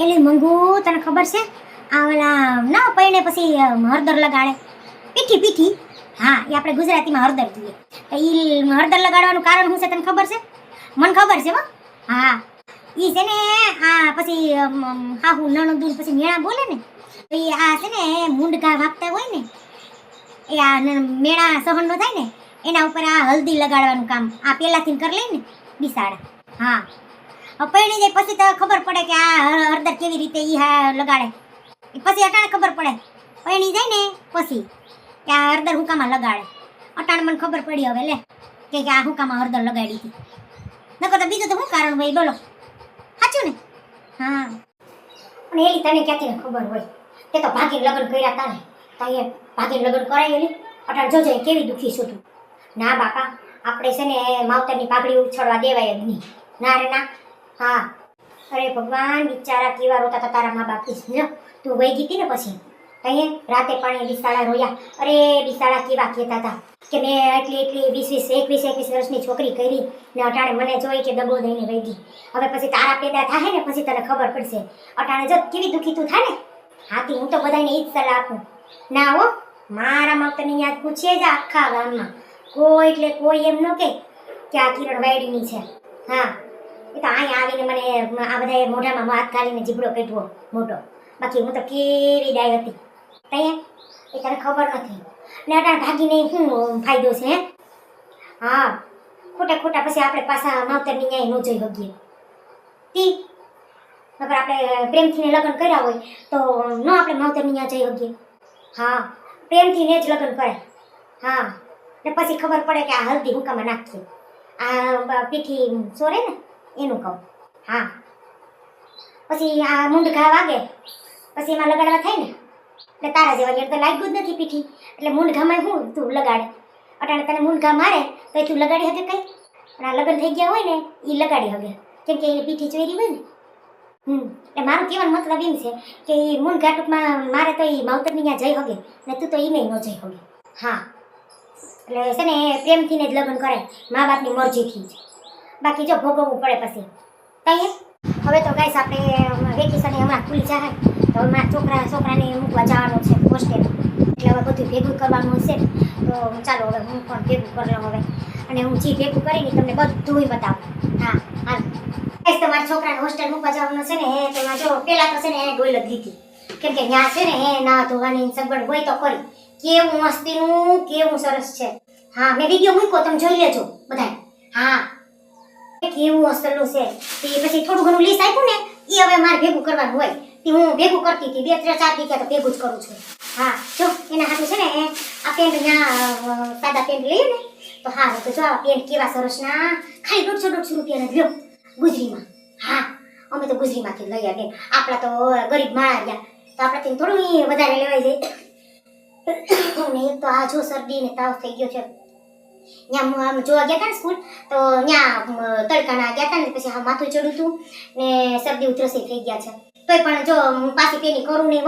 એલી મંગુ તને ખબર છે આ ઓલા ના પૈણે પછી હળદર લગાડે પીઠી પીઠી. હા એ આપણે ગુજરાતીમાં હળદર કહીએ. એ હળદર લગાડવાનું કારણ શું છે તને ખબર છે? મને ખબર છે હો. હા ઈ છે ને આ પછી હાહુ નણંદુ પછી મેણા બોલે ને તો એ આ છે ને મૂંડઘા વાગતા હોય ને એ આ મેણા સહન નો થાય ને એના ઉપર આ હલ્દી લગાડવાનું કામ આ પહેલાથી કરી લે ને બિસાડા. હા પૈણી જાય પછી તો ખબર પડે કે આ હળદર કેવી રીતે ઈ હા લગાડે. પછી અટાણે ખબર પડે પૈણી જાય ને પછી કે આ હળદર હુકામાં લગાડે. અટાણે મને ખબર પડી હવે લે કે આ હુકામાં હળદર લગાડી હતી. નકર તો બીજું તો શું કારણ હોય બોલો? સાચું ને? હા અને એલી તને ક્યાંથી ખબર હોય? તે તો ભાગીને લગ્ન કર્યા હતા ને તાઈએ ભાગીને લગ્ન કરાયેલી. અટાણે જોજે કેવી દુઃખી છું તું. ના બાપા આપણે છે ને માવતરની પાઘડી ઉછળવા દેવાય જ નહીં. ના રે ના. હા અરે ભગવાન બિચારા કેવા રોતા હતા તારા મા બાપ. જો તું વહી ગઈ હતી ને પછી તઈએ રાતે પાણી બિસાડા રોયા. અરે બિસાડા કેવા કહેતા હતા કે મેં એટલી 21 વર્ષની છોકરી કરી ને અટાણે મને જોઈ કે દબો દઈને વહી ગઈ. હવે પછી તારા પેદા થાય ને પછી તને ખબર પડશે. અટાણે જો કેવી દુઃખી તું થાય ને. હાથી હું તો બધાને ઈ જ સલાહ આપું. ના હો મારા માવતરની યાદ પૂછે જ આખા ગામમાં કોઈ એટલે કોઈ એમ ન કે આ કિરણ વાયડીની છે. હા એ તો અહીંયા આવીને મને આ બધાએ મોઢામાં હાથ ગાલીને જીબડો કાઢવો મોટો. બાકી હું તો કેવી ડાય હતી તઈએ એ તને ખબર નથી. ને અટાણે ભાગીને શું ફાયદો છે હે? હા ખોટા પછી આપણે પાછા માવતરની ન્યાય ન જઈ શકીએ. તી નકર આપણે પ્રેમથી લગ્ન કર્યા હોય તો ન આપણે માવતરની ન્યા જઈ શકીએ. હા પ્રેમથી ને જ લગ્ન કરે. હા ને પછી ખબર પડે કે આ હલ્દી હુકામાં નાખીએ. આ પીઠી સોરે ને એનું કહું. હા પછી આ મૂંઢઘા વાગે પછી એમાં લગાડવા થાય ને એટલે તારા જેવા તો લાગ્યું જ નથી પીઠી એટલે મૂંઢઘામાં શું તું લગાડે? અટાણે તને મૂંઢઘા મારે તો તું લગાડી શકે કંઈ? પણ આ લગ્ન થઈ ગયા હોય ને એ લગાડી શકે કેમ કે એની પીઠી ચોરી હોય ને. એટલે મારું કહેવાનો મતલબ એમ છે કે એ મૂંઢઘા ટૂંકમાં મારે તો એ માવતરની ત્યાં જઈ શકે ને તું તો એને ન જઈ શકે. હા એટલે છે ને પ્રેમથી ને જ લગ્ન કરે મા બાપની મરજીથી જ. બાકી જો ભોગવવું પડે પછી કહીએ. હવે તો ગાઈસ આપણે વેકેશન હમણાં ખુલી જાય તો હમણાં છોકરાને મૂકવા જવાનું છે હોસ્ટેલ. એટલે હવે બધું ભેગું કરવાનું હશે તો ચાલો હવે હું પણ ભેગું કરી લઉં હવે. અને હું જે ભેગું કરીને તમને બધું બતાવું. હા હાલ ગાઈસ તમારા છોકરાને હોસ્ટેલ મૂકવા જવાનું છે ને તેમાં જો પહેલાં તો છે ને એને ગોલ જ લીધી કેમ કે ત્યાં છે ને ના ધોવાની સગવડ હોય તો કરી. કેવું મસ્તીનું કેવું સરસ છે. હા મેં વિડીયો મૂક્યો તમે જોઈ લેજો બધા. હા કેવું અસલું છે. તે પછી થોડું ઘણું લીસ આપ્યું ને એ હવે મારે ભેગું કરવાનું હોય તે હું ભેગું કરતી હતી 2-3-4 દી તો ભેગું જ કરું છું. હા જો એના હાથું છે ને આ પેન્ટ ત્યાં સાદા પેન્ટ લઈએ ને તો હા તો જો આ પેન્ટ કેવા સરસના ખાલી 150 રૂપિયાના લ્યો ગુજરીમાં. હા અમે તો ગુજરીમાંથી લઈ આવ્યા બેન. આપણા તો ગરીબ માણા ગયા તો આપણે થોડું વધારે લેવાઈ જાય. ને એક તો આ જો શરદી ને તાવ થઈ ગયો છે. ત્યાં આમ જોવા ગયા હતા ને સ્કૂલ તો ત્યાં તડકાના ગયા હતા ને પછી હા માથું ચડ્યું હતું ને શરદી ઉધરસી થઈ ગયા છે. તોય પણ જો હું પાછી પેની કરું નહીં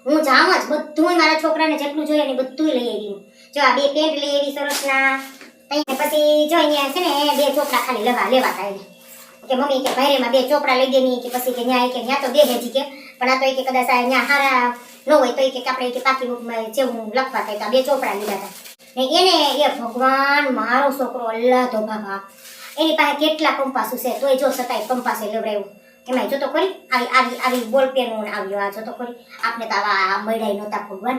હું જાઉં જ બધું મારા છોકરાને જેટલું જોઈએ ને બધું લઈ આવી. જો આ 2 પેન્ટ લઈ આવી સરસના. પછી જો અહીંયા છે ને 2 ચોપડા ખાલી લેવા થાય કે મમ્મી કે ભાઈરેમાં 2 ચોપડા લઈ દે ની કે પછી કે ત્યાં તો દે હેજી કે પણ આ તો કે કદાચ અહીંયા હારા ન હોય તો કે આપણે કે પાકી બુકમાં જેવું લખવા થાય તો 2 ચોપડા લીધા હતા. ને એને એ ભગવાન મારો છોકરો અલ્લાહ તો બાબા એની પાસે કેટલા કંપાસું છે તોય જો છતાંય કંપાસે લેવડાવ્યું. એમાં જો તો કરી આવી બોલ પેન આવ્યો. આ જો તો કરી આપણે તો આવા મળ્યા નહોતા ભગવાન.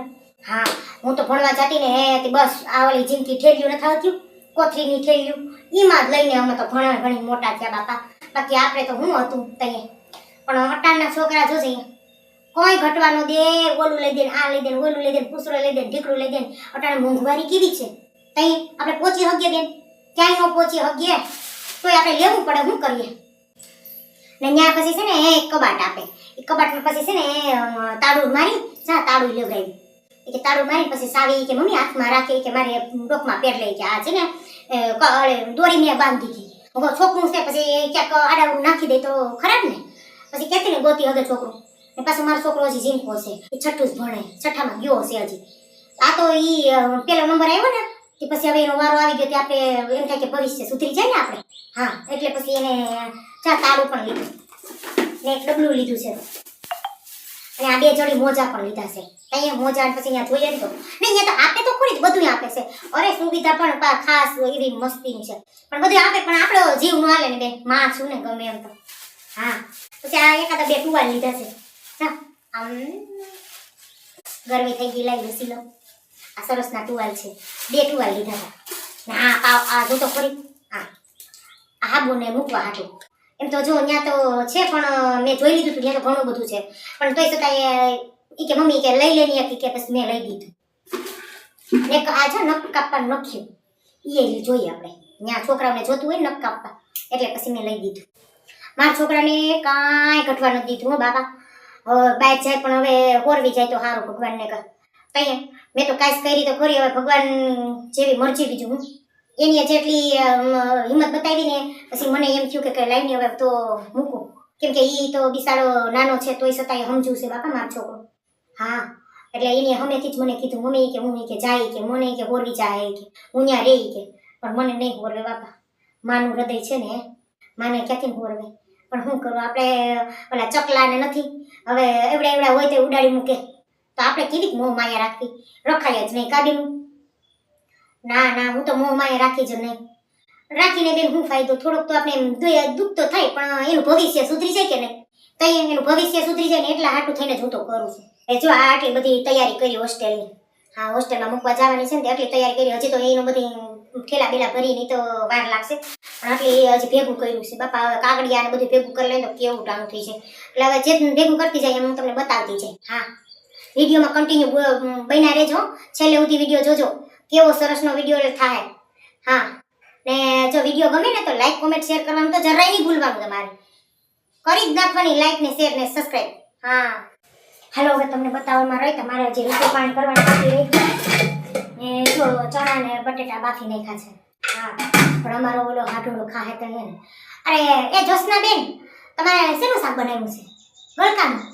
હા હું તો ભણવા જતી ને તે બસ આ ઓલી જિંદગી ઠેલ્યું નથી આવતું કોથળીની ઠેલ્યું એમાં જ લઈને અમે તો ઘણી મોટા થયા બાપા. બાકી આપણે તો હું હતું તઈએ પણ અટાણના છોકરા જોશે કોઈ ઘટવાનો દે ઓલું લઈ દે આ લઈ દે ઓલું લઈ દે પૂસરો લઈ દે ઢીકડું લઈ દે. અટાણે મોંઘવારી કેવી છે તઈ આપણે પહોંચી શકીએ બેન? ક્યાંય ન પહોંચી શકીએ તોય આપણે લેવું પડે શું કરીએ. ને ત્યાં પછી છે ને એક કબાટ આપે એ કબાટમાં પછી છે ને તાળું મારી તાળું લેવડાવી કે તાળું મારી પછી સાવી કે મમ્મી હાથમાં રાખે કે મારે ડોકમાં પેટ લઈ કે આ છે ને દોરી મેં બાંધી હતી. છોકરું છે પછી ક્યાંક આડાવડું નાખી દે તો ખરાબ ને. પછી કહેતી ને ગોતી હગે છોકરું ને પાછું મારો છોકરો હજી જીનકો છે એ 6ઠું જ ભણે 6ઠામાં ગયો છે હજી. આ તો એ પેલો નંબર આવ્યો ને કે પછી હવે એનો વારો આવી ગયો કે આપણે એમ થાય કે ભવિષ્ય સુધરી જાય ને આપણે. હા એટલે પછી એને તાળું પણ લીધું ને એક ડબલું લીધું છે. અને આ બે જોડી મોજા પણ લીધા છે. અહીંયા મોજા અને પછી અહીંયા જોઈએ તો નહીં, અહીંયા તો આપે તો ખરી જ બધું આપે છે. અરે સુવિધા પણ ખાસ એવી મસ્તીની છે, પણ બધું આપે પણ આપણો જીવ ન હાલે ને બેન. માં છું ને ગમે એમ તો. હા, પછી આ એકાદા બે ટુવાલ લીધા છે. હા, આમ ગરમી થઈ ગઈ, લાવી લસી લો. આ સરસના ટુવાલ છે, બે ટુવાલ લીધા હતા. ના આ જો તો ખરી, આ હાબુને મૂકવા હાટું. એમ તો જો ત્યાં તો છે પણ મેં જોઈ લીધું હતું, ત્યાં તો ઘણું બધું છે, પણ તોય છતાંય ઈ કે મમ્મી કે લઈ લેની હતી કે પછી મેં લઈ દીધું. ને આ જો નખ કાપવાનું નખ્યું એ જોઈએ આપણે, ત્યાં છોકરાઓને જોતું હોય નખ કાપવા, એટલે પછી મેં લઈ દીધું. મારા છોકરાને કાંઈ ઘટવા નથી દીધું હો બાપા. બાઇક જાય પણ હવે હોરવી જાય તો સારું ભગવાનને કહે. કહીએ મેં તો કાંઈ કરી તો ખરી, હવે ભગવાન જેવી મરજી બીજું હું. એની જેટલી હિંમત બતાવીને પછી મને એમ થયું કે લાઈને હવે તો મૂકું, કેમ કે એ તો બિસાડો નાનો છે તોય છતાંય સમજવું છે બાપા મારો છોકરો. હા, એટલે એને હમેથી જ મને કીધું મમ્મી કે હું કે જાય કે મને કે હોરવી જાય કે હું ત્યાં રહી કે, પણ મને નહીં હોરવે બાપા. માનું હૃદય છે ને, માને ક્યાંથી હોરવે. પણ શું કરું આપણે, ઓલા ચકલાને નથી હવે એવડા એવડા હોય તો ઉડાડી મૂકે, તો આપણે કેવી મોહ માયા રાખવી, રખાય જ નહીં કાઢીનું. ના ના, હું તો મોહ માયા રાખી જ નહીં. રાખીને બેન શું ફાયદો, થોડોક તો આપણે દુઃખ તો થાય, પણ એનું ભવિષ્ય સુધરી જાય કે નહીં. તો એનું ભવિષ્ય સુધરી જાય ને એટલા હાટું થઈને જ હું તો કરું છું. એ જો આટલી બધી તૈયારી કરી હોસ્ટેલની. હા, હોસ્ટેલમાં મૂકવા જવાની છે ને એટલી તૈયારી કરી. હજી તો એનું બધી ઠેલા બેલા ભરીની તો વાર લાગશે, પણ આટલી હજી ભેગું કર્યું છે બાપા. હવે કાગડિયા ને બધું ભેગું કરી લે તો કેવું ટાણું થઈ જાય. એટલે હવે જે ભેગું કરતી જાય એમ હું તમને બતાવતી જાય. હા, વિડીયોમાં કન્ટિન્યુ બન્યા રહેજો, છેલ્લે સુધી વિડીયો જોજો, કેવો સરસનો વિડીયો થાય. હા, ને જો વિડીયો ગમે ને તો લાઈક કોમેન્ટ શેર કરવાનું તો જરાય નહીં ભૂલવાનું તમારે. કરી જ નાખવાની લાઈક ને શેર ને સબસ્ક્રાઈબ. હા, હાલો હવે તમને બતાવવામાં રહી તમારે જે રીતે પાણી કરવાની બાકી રહી ને જો ચણા ને બટેટા બાફી નાખ્યા છે. હા, પણ અમારો ઓલો હાટુડો ખાહે તો એને. અરે એ જોશના બેન, તમારે શેનું શાક બનાવ્યું છે? ગળકાનું?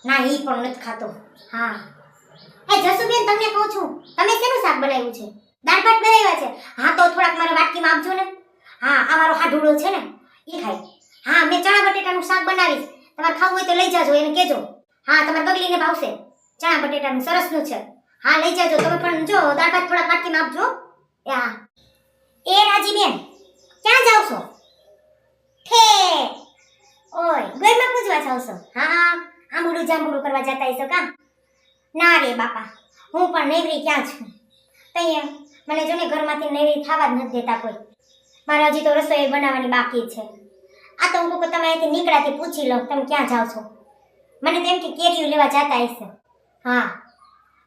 ના, ઈ પણ નથી ખાતો. હા, એ જસુબેન તમને કહું છું, તમે શેનું શાક બનાવ્યું છે? દાળ ભાત બનાવ્યા છે? હા, તો થોડાક મારા વાટકીમાં આપજો ને. હા, આ મારો હાડુડો છે ને એ ખાય. હા, મેં ચણા બટેટાનું શાક બનાવીશ, તમારે ખાવું હોય તો લઈ જાજો, એને કહેજો. હા, તમારે બગલીને ભાવશે, ચણા બટેટાનું સરસનું છે. હા, લઈ જાજો તમે પણ. જો દાળ ભાત થોડાક વાટકીમાં આપજો. હા, એ રાજીબેન ક્યાં જાવ છો? ઠે ઓય ગરમાં પૂજવા જાવ છો? હા, આંબુડું જાંબુડું કરવા જતા હશો કા? ના રે બાપા, હું પણ નેવરી ક્યાં છું. તઈએ મને જો ને ઘરમાંથી નેવરી થવા જ નથી દેતા કોઈ. મારે હજી તો રસોઈ બનાવવાની બાકી છે. આ તો હું કહું તમે અહીંથી નીકળ્યાથી પૂછી લઉં તમે ક્યાં જાવ છો. મને તો એમ કે કેરીઓ લેવા જતા હશે. હા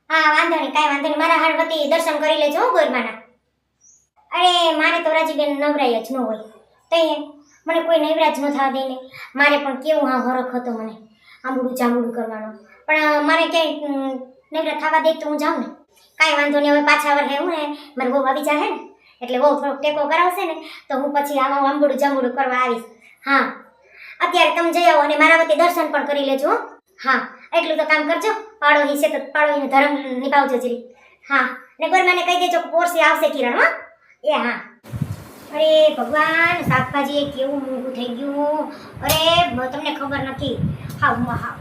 હા, વાંધો નહીં, કાંઈ વાંધો નહીં. મારા હાર વતી દર્શન કરી લેજો ગોરમાના. અરે મારે તો રાજીબેન નવરાય જ ન હોય. તઈએ મને કોઈ નવરાજ ન થવા દે ને. મારે પણ કેવું હા હરખ હતો મને આંબુડું જાંબુડું કરવાનો, પણ મારે ક્યાંય નવરા થવા દે તો હું જાઉં ને. કાંઈ વાંધો નહીં, હવે પાછા વર્ષે હું ને મારે બહુ આવી જાય ને એટલે બહુ થોડોક ટેકો કરાવશે ને તો હું પછી આમાં આંબુડું જાંબુડું કરવા આવીશ. હા, અત્યારે તમે જઈ આવો અને મારા વતી દર્શન પણ કરી લેજો. હા, એટલું તો કામ કરજો. પાડોશી છે તો પાડોશીનો ધર્મ નિભાવજો જરી. હા, ને ગોરમાને કહી દેજો કે પોરસી આવશે કિરણ. હા એ હા. અરે ભગવાન, શાકભાજી કેવું મોંઘું થઈ ગયું. અરે તમને ખબર નથી, હા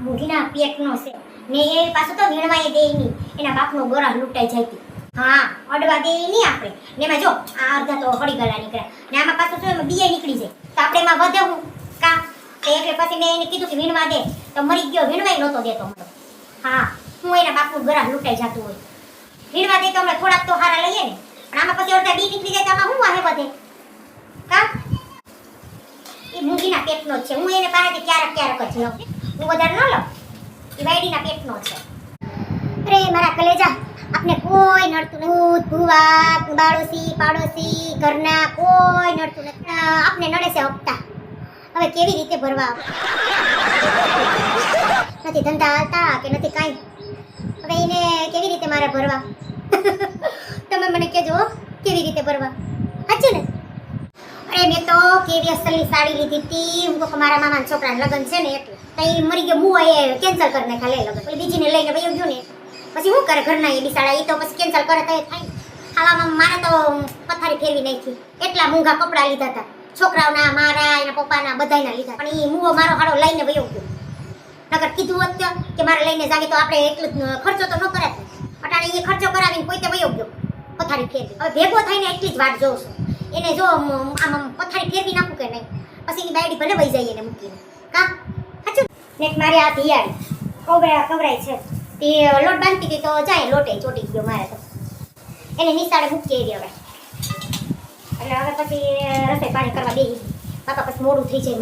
મોંઘીના પેટનો છે ને એ પાછું તો વીણવાય દે નહીં, એના બાપનો ગોરા લૂંટાઈ જાય. હા, અડવા દે નહીં આપણે. ને એમાં જો આ અડધા તો હળી ગળા નીકળ્યા ને આમાં પાછું શું એમાં બીએ નીકળી જાય તો આપણે એમાં વધે હું કા. એટલે પછી મેં એને કીધું કે વીણવા દે તો મરી ગયો, વીણવાય નહોતો દેતો મને. હા, હું એના બાપનું ગરા લૂંટાઈ જતું હોય. વીણવા દે તો અમે થોડાક તો હારા લઈએ ને, પણ આમાં પછી અડધા બી નીકળી જાય તો આમાં શું વાહે વધે કા. એ મૂંગીના પેટનો જ છે. હું એને પાસેથી ક્યારેક ક્યારેક જ લઉં, હું વધારે ન લઉં. એ વાયડીના પેટનો છે. અરે મારા કલેજા, આપને કોઈ નડતું નથી. ભૂત ભૂવા બાળોશી પાડોશી ઘરના કોઈ નડતું નથી. આપને નડે છે હપ્તા. હવે કેવી રીતે ભરવા? નથી ધંધા હાલતા કે નથી કાંઈ. હવે એને કેવી રીતે મારે ભરવા? તમે મને કહેજો કેવી રીતે ભરવા. સાચું ને? અરે મેં તો કેવી અસલની સાડી લીધી હતી. હું તો મારા મામાના છોકરાના લગ્ન છે ને એટલે તઈ મરી ગયો. હું એ કેન્સલ કરી નાખ્યા લે લગ્ન. પેલી બીજીને લઈને વયો ગયો ને પછી શું કરે ઘરના એ બિસાડા. એ તો પછી કેન્સલ કરે તો એ થાય. આવામાં મારે તો પથારી ફેરવી નાખી. એટલા મોંઘા કપડાં લીધા હતા છોકરાઓના, મારા, એના પપ્પાના બધાયના લીધા. પણ એ મુવો મારો હાડો લઈને વયો ગયો. નકર કીધું હોત કે મારે લઈને જાગે તો આપણે એટલું જ ખર્ચો તો ન કરાત. અટાણે એ ખર્ચો કરાવીને કોઈ તે વયો ગયો પથારી ફેરવી. હવે ભેગો થઈને એટલી જ વાટ જોઉં છું. એને જો આમ પથારી ફેરવી નાખું કે નહીં, પછી એની બાયડી ભલે વહી જાય એને મૂકીને. કા સાચું ને? મારે આ ધિયાળી કવરાય છે તે લોટ બાંધતી હતી તો જાય લોટે ચોટી ગયો મારે તો. એને નિશાળે મૂકી આવી હવે. એટલે હવે પછી રસોઈ પાણી કરવા બેસી. બાપા પછી મોડું થઈ જાય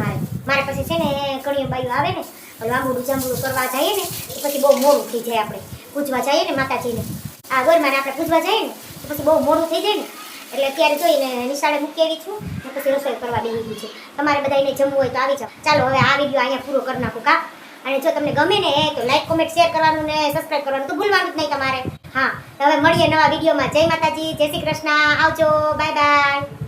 મારે પછી છે ને કણીઓ બાયું આવે ને લાંબુડું જાંબુડું કરવા જઈએ ને તો પછી બહુ મોડું થઈ જાય. આપણે પૂજવા જઈએ ને માતાજીને, આ ગોરમાને આપણે પૂજવા જઈએ ને તો પછી બહુ મોડું થઈ જાય ને. એટલે અત્યારે જોઈને નિશાળે મૂકી આવી છું ને પછી રસોઈ કરવા બેસી ગઈ છું. તમારે બધાને જમવું હોય તો આવી જાઓ. ચાલો હવે આ વિડીયો અહીંયા પૂરો કરી નાખું કા. અને જો તમને ગમે ને તો લાઈક કોમેન્ટ શેર કરવાનું ને સબસ્ક્રાઇબ કરવાનું તો ભૂલવાનું જ નહીં તમારે. હા, હવે મળીએ નવા વિડીયોમાં. જય માતાજી, જય શ્રી કૃષ્ણ, આવજો, બાય બાય.